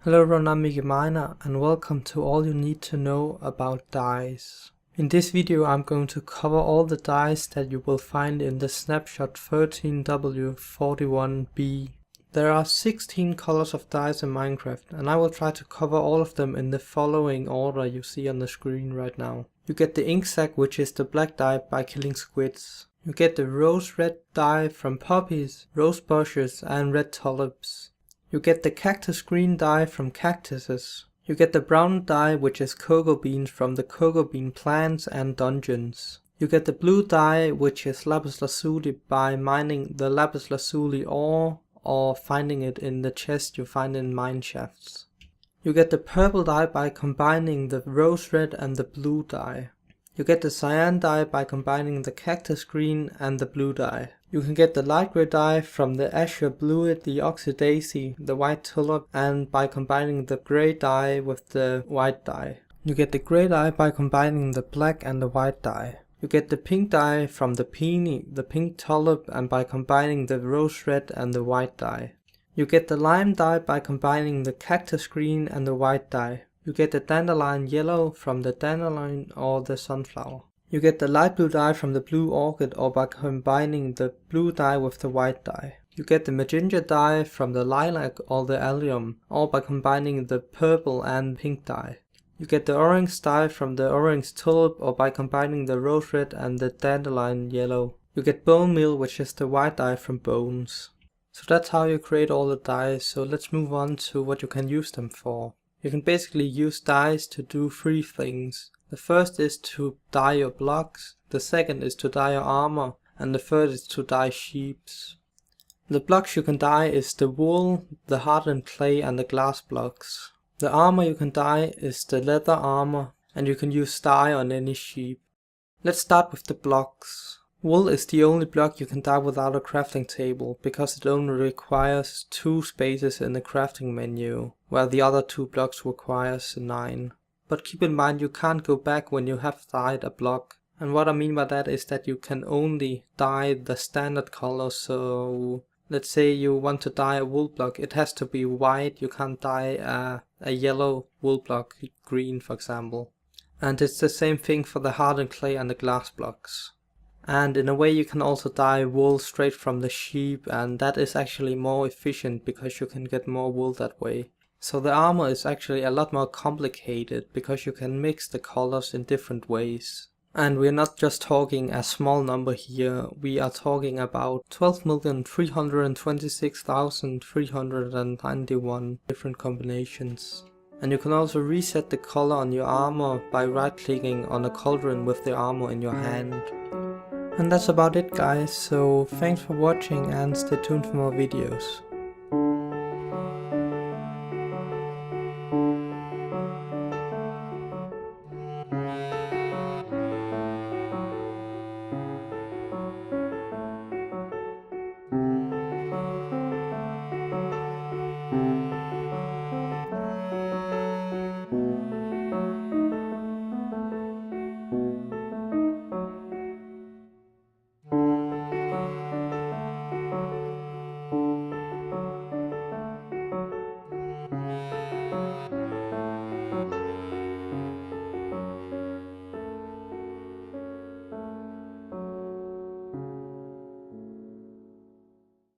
Hello everyone, I'm MikiMiner and welcome to all you need to know about dyes. In this video I'm going to cover all the dyes that you will find in the snapshot 13W41B. There are 16 colors of dyes in Minecraft and I will try to cover all of them in the following order you see on the screen right now. You get the ink sac, which is the black dye by killing squids. You get the rose red dye from poppies, rose bushes and red tulips. You get the Cactus Green Dye from cactuses. You get the brown dye, which is cocoa beans from the cocoa bean plants and dungeons. You get the blue dye, which is lapis lazuli by mining the lapis lazuli ore or finding it in the chest you find in mine shafts. You get the purple dye by combining the rose red and the blue dye. You get the cyan dye by combining the cactus green and the blue dye. You can get the light grey dye from the azure bluet, the oxydaisy, the white tulip, and by combining the grey dye with the white dye. You get the grey dye by combining the black and the white dye. You get the pink dye from the peony, the pink tulip, and by combining the rose red and the white dye. You get the lime dye by combining the cactus green and the white dye. You get the dandelion yellow from the dandelion or the sunflower. You get the light blue dye from the blue orchid or by combining the blue dye with the white dye. You get the magenta dye from the lilac or the allium or by combining the purple and pink dye. You get the orange dye from the orange tulip or by combining the rose red and the dandelion yellow. You get bone meal, which is the white dye from bones. So that's how you create all the dyes, so let's move on to what you can use them for. You can basically use dyes to do three things. The first is to dye your blocks, the second is to dye your armor, and the third is to dye sheeps. The blocks you can dye is the wool, the hardened clay and the glass blocks. The armor you can dye is the leather armor, and you can use dye on any sheep. Let's start with the blocks. Wool is the only block you can dye without a crafting table, because it only requires 2 spaces in the crafting menu, where the other 2 blocks requires 9. But keep in mind you can't go back when you have dyed a block. And what I mean by that is that you can only dye the standard color, so let's say you want to dye a wool block, it has to be white, you can't dye a yellow wool block, green for example. And it's the same thing for the hardened clay and the glass blocks. And in a way you can also dye wool straight from the sheep, and that is actually more efficient because you can get more wool that way. So the armor is actually a lot more complicated because you can mix the colors in different ways. And we're not just talking a small number here, we are talking about 12,326,391 different combinations. And you can also reset the color on your armor by right clicking on a cauldron with the armor in your hand. And that's about it guys, so thanks for watching and stay tuned for more videos.